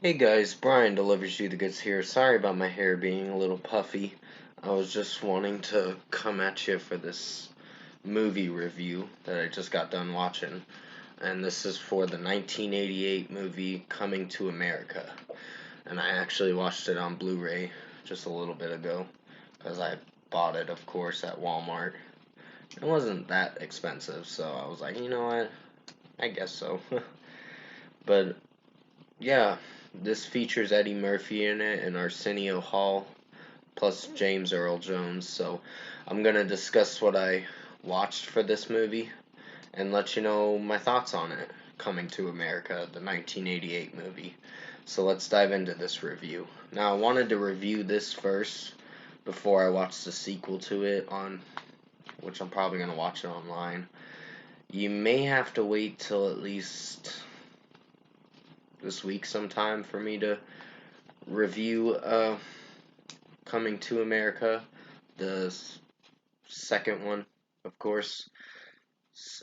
Hey guys, Brian delivers you the goods here. Sorry about my hair being a little puffy. I was just wanting to come at you for this movie review that I just got done watching. And this is for the 1988 movie Coming to America. And I actually watched it on Blu-ray just a little bit ago because I bought it, of course, at Walmart. It wasn't that expensive, so I was like, you know what? I guess so. But yeah, this features Eddie Murphy in it and Arsenio Hall, plus James Earl Jones. So I'm gonna discuss what I watched for this movie and let you know my thoughts on it. Coming to America, the 1988 movie. So let's dive into this review. Now, I wanted to review this first before I watch the sequel to it on which I'm probably gonna watch it online. You may have to wait till at least this week sometime for me to review Coming to America, the second one, of course.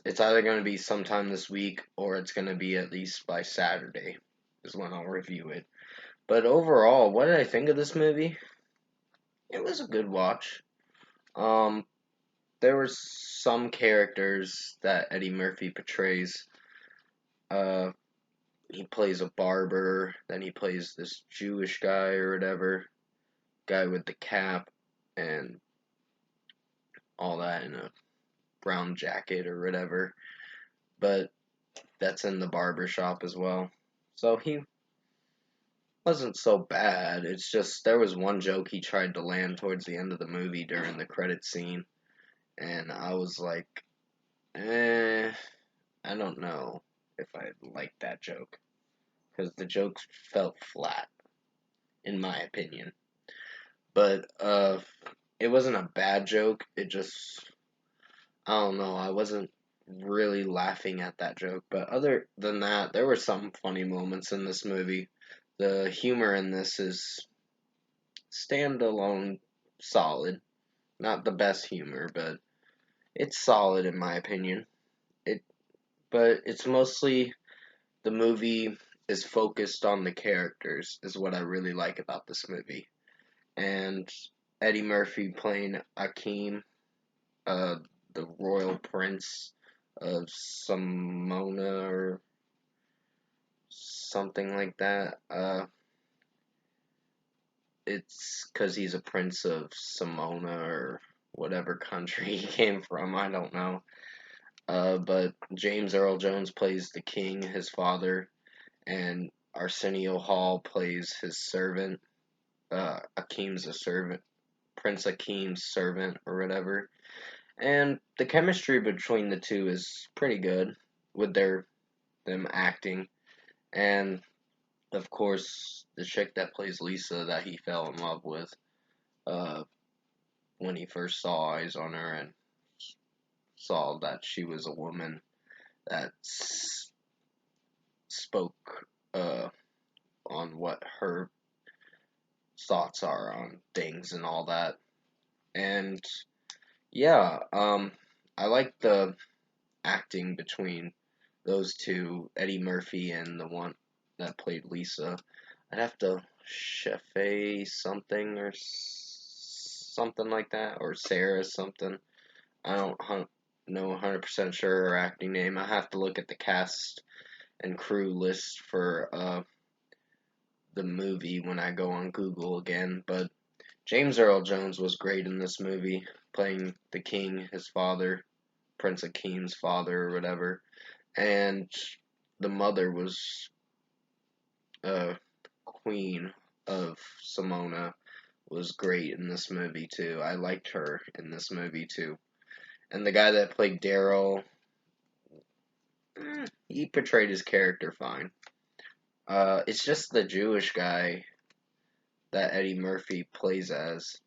It's either going to be sometime this week or it's going to be at least by Saturday, is when I'll review it. But overall, what did I think of this movie? It was a good watch. Um, there were some characters that Eddie Murphy portrays. Uh, he plays a barber, then he plays this Jewish guy or whatever, guy with the cap and all that in a brown jacket or whatever. But that's in the barber shop as well. So he wasn't so bad. It's just there was one joke he tried to land towards the end of the movie during the credit scene, and I was like, I don't know if I liked that joke because the joke felt flat, in my opinion. But it wasn't a bad joke. It just I don't know. I wasn't really laughing at that joke, but other than that, there were some funny moments in this movie. The humor in this is standalone solid. Not the best humor, but it's solid in my opinion. It but it's mostly the movie is focused on the characters is what I really like about this movie. And Eddie Murphy playing Akeem, uh the royal prince of Samona or something like that. It's because he's a prince of Samona or whatever country he came from. I don't know. But James Earl Jones plays the king, his father, and Arsenio Hall plays his servant. Akeem's a servant, Prince Akeem's servant or whatever. And the chemistry between the two is pretty good with them acting. And of course, the chick that plays Lisa that he fell in love with uh, when he first saw eyes on her and saw that she was a woman that spoke on what her thoughts are on things and all that. And yeah, I like the acting between those two, Eddie Murphy and the one that played Lisa. I'd have to Chefe something or something like that, or Sarah something. I don't know 100% sure her acting name. I have to look at the cast and crew list for the movie when I go on Google again. But James Earl Jones was great in this movie, playing the king, his father, Prince Akeem's father or whatever. And the mother was uh, Queen of Simona was great in this movie too. I liked her in this movie too. And the guy that played Daryl, he portrayed his character fine. It's just the Jewish guy that Eddie Murphy plays as.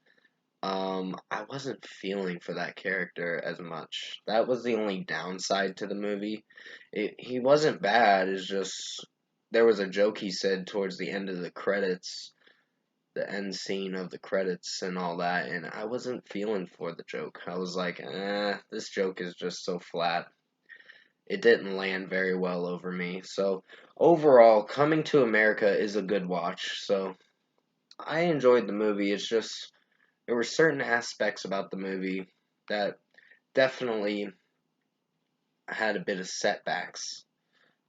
I wasn't feeling for that character as much. That was the only downside to the movie. He wasn't bad. It's just there was a joke he said towards the end of the credits, the end scene of the credits and all that, and I wasn't feeling for the joke. I was like, this joke is just so flat. it didn't land very well over me. So overall, Coming to America is a good watch. So I enjoyed the movie. It's just there were certain aspects about the movie that definitely had a bit of setbacks,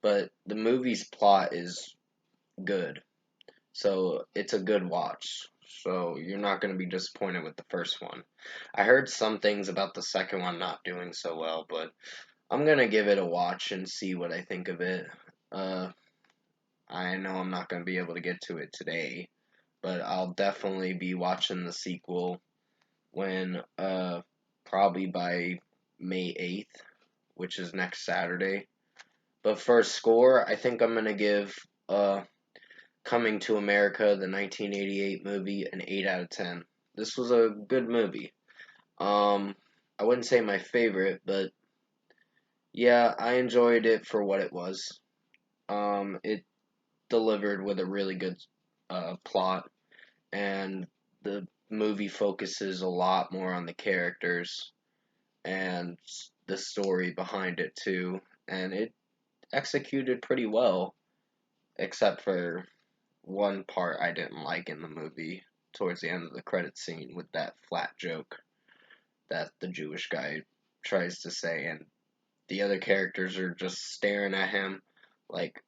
but the movie's plot is good. So it's a good watch. So you're not going to be disappointed with the first one. I heard some things about the second one not doing so well, but I'm going to give it a watch and see what I think of it. Uh, I know I'm not going to be able to get to it today, but I'll definitely be watching the sequel when, probably by May 8th, which is next Saturday. But for a score, I think I'm going to give, Coming to America, the 1988 movie, an 8 out of 10. This was a good movie. Um, I wouldn't say my favorite, but yeah, I enjoyed it for what it was. It delivered with a really good plot, and the movie focuses a lot more on the characters and the story behind it too, and it executed pretty well, except for one part I didn't like in the movie towards the end of the credit scene with that flat joke that the Jewish guy tries to say, and the other characters are just staring at him like,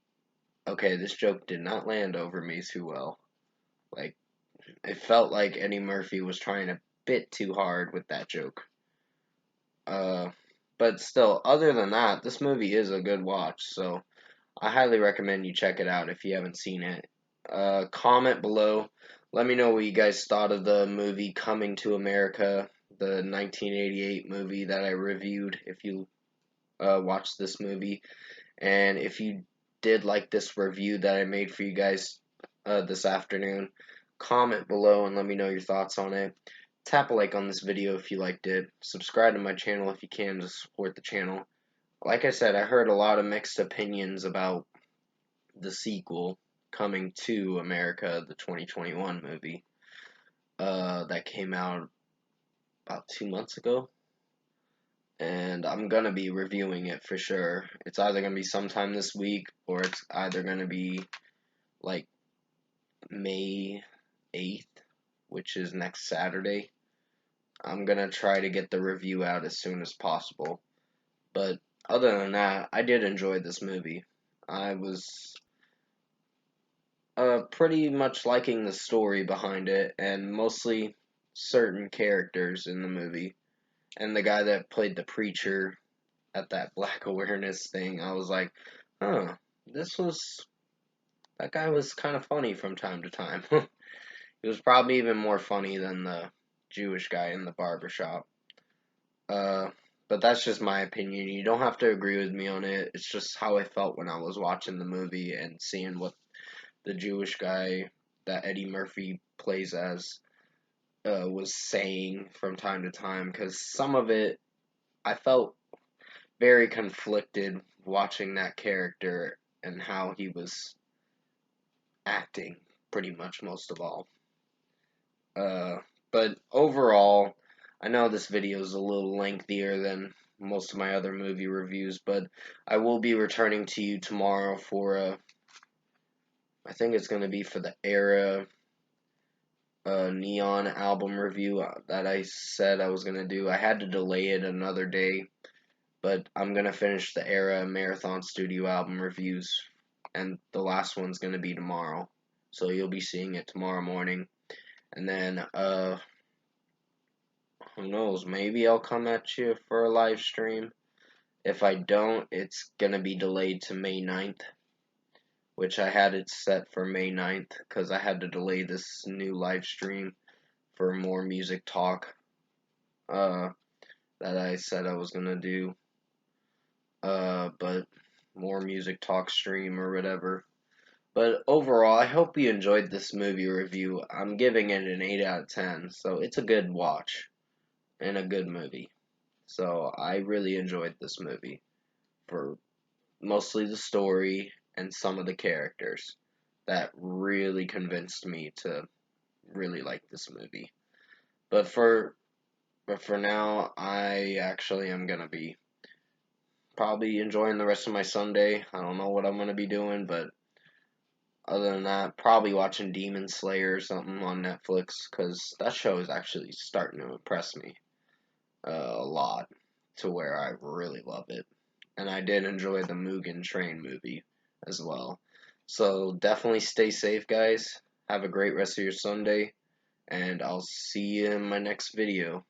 okay, this joke did not land over me too well. Like, it felt like Eddie Murphy was trying a bit too hard with that joke. Uh, but still, other than that, this movie is a good watch, so I highly recommend you check it out if you haven't seen it. Comment below. Let me know what you guys thought of the movie Coming to America, the 1988 movie that I reviewed, if you watched this movie. And if you did like this review that I made for you guys this afternoon, comment below and let me know your thoughts on it. Tap a like on this video if you liked it. Subscribe to my channel if you can to support the channel. Like I said, I heard a lot of mixed opinions about the sequel, Coming to America, the 2021 movie, that came out about 2 months ago. And I'm gonna be reviewing it for sure. It's either gonna be sometime this week or it's either gonna be like May 8th, which is next Saturday. I'm gonna try to get the review out as soon as possible. But other than that, I did enjoy this movie. I was pretty much liking the story behind it and mostly certain characters in the movie. And the guy that played the preacher at that Black Awareness thing, I was like, huh, this was that guy was kind of funny from time to time. He was probably even more funny than the Jewish guy in the barbershop. Uh, but that's just my opinion. You don't have to agree with me on it. It's just how I felt when I was watching the movie and seeing what the Jewish guy that Eddie Murphy plays as was saying from time to time. Because some of it, I felt very conflicted watching that character and how he was acting, pretty much most of all. Uh, but overall, I know this video is a little lengthier than most of my other movie reviews, but I will be returning to you tomorrow for I think it's going to be for the Era Neon album review that I said I was going to do. I had to delay it another day, but I'm going to finish the Era Marathon Studio album reviews, and the last one's going to be tomorrow. So you'll be seeing it tomorrow morning. And then, who knows, maybe I'll come at you for a live stream. If I don't, it's going to be delayed to May 9th, which I had it set for May 9th because I had to delay this new live stream for more music talk uh, that I said I was going to do. But more music talk stream or whatever. But overall, I hope you enjoyed this movie review. I'm giving it an 8 out of 10, so it's a good watch and a good movie. So I really enjoyed this movie for mostly the story and some of the characters that really convinced me to really like this movie. But for now, I actually am gonna be Probably enjoying the rest of my Sunday. I don't know what I'm gonna be doing, but other than that, probably watching Demon Slayer or something on Netflix, because that show is actually starting to impress me a lot to where I really love it. And I did enjoy the Mugen Train movie as well. So definitely stay safe, guys. Have a great rest of your Sunday, and I'll see you in my next video.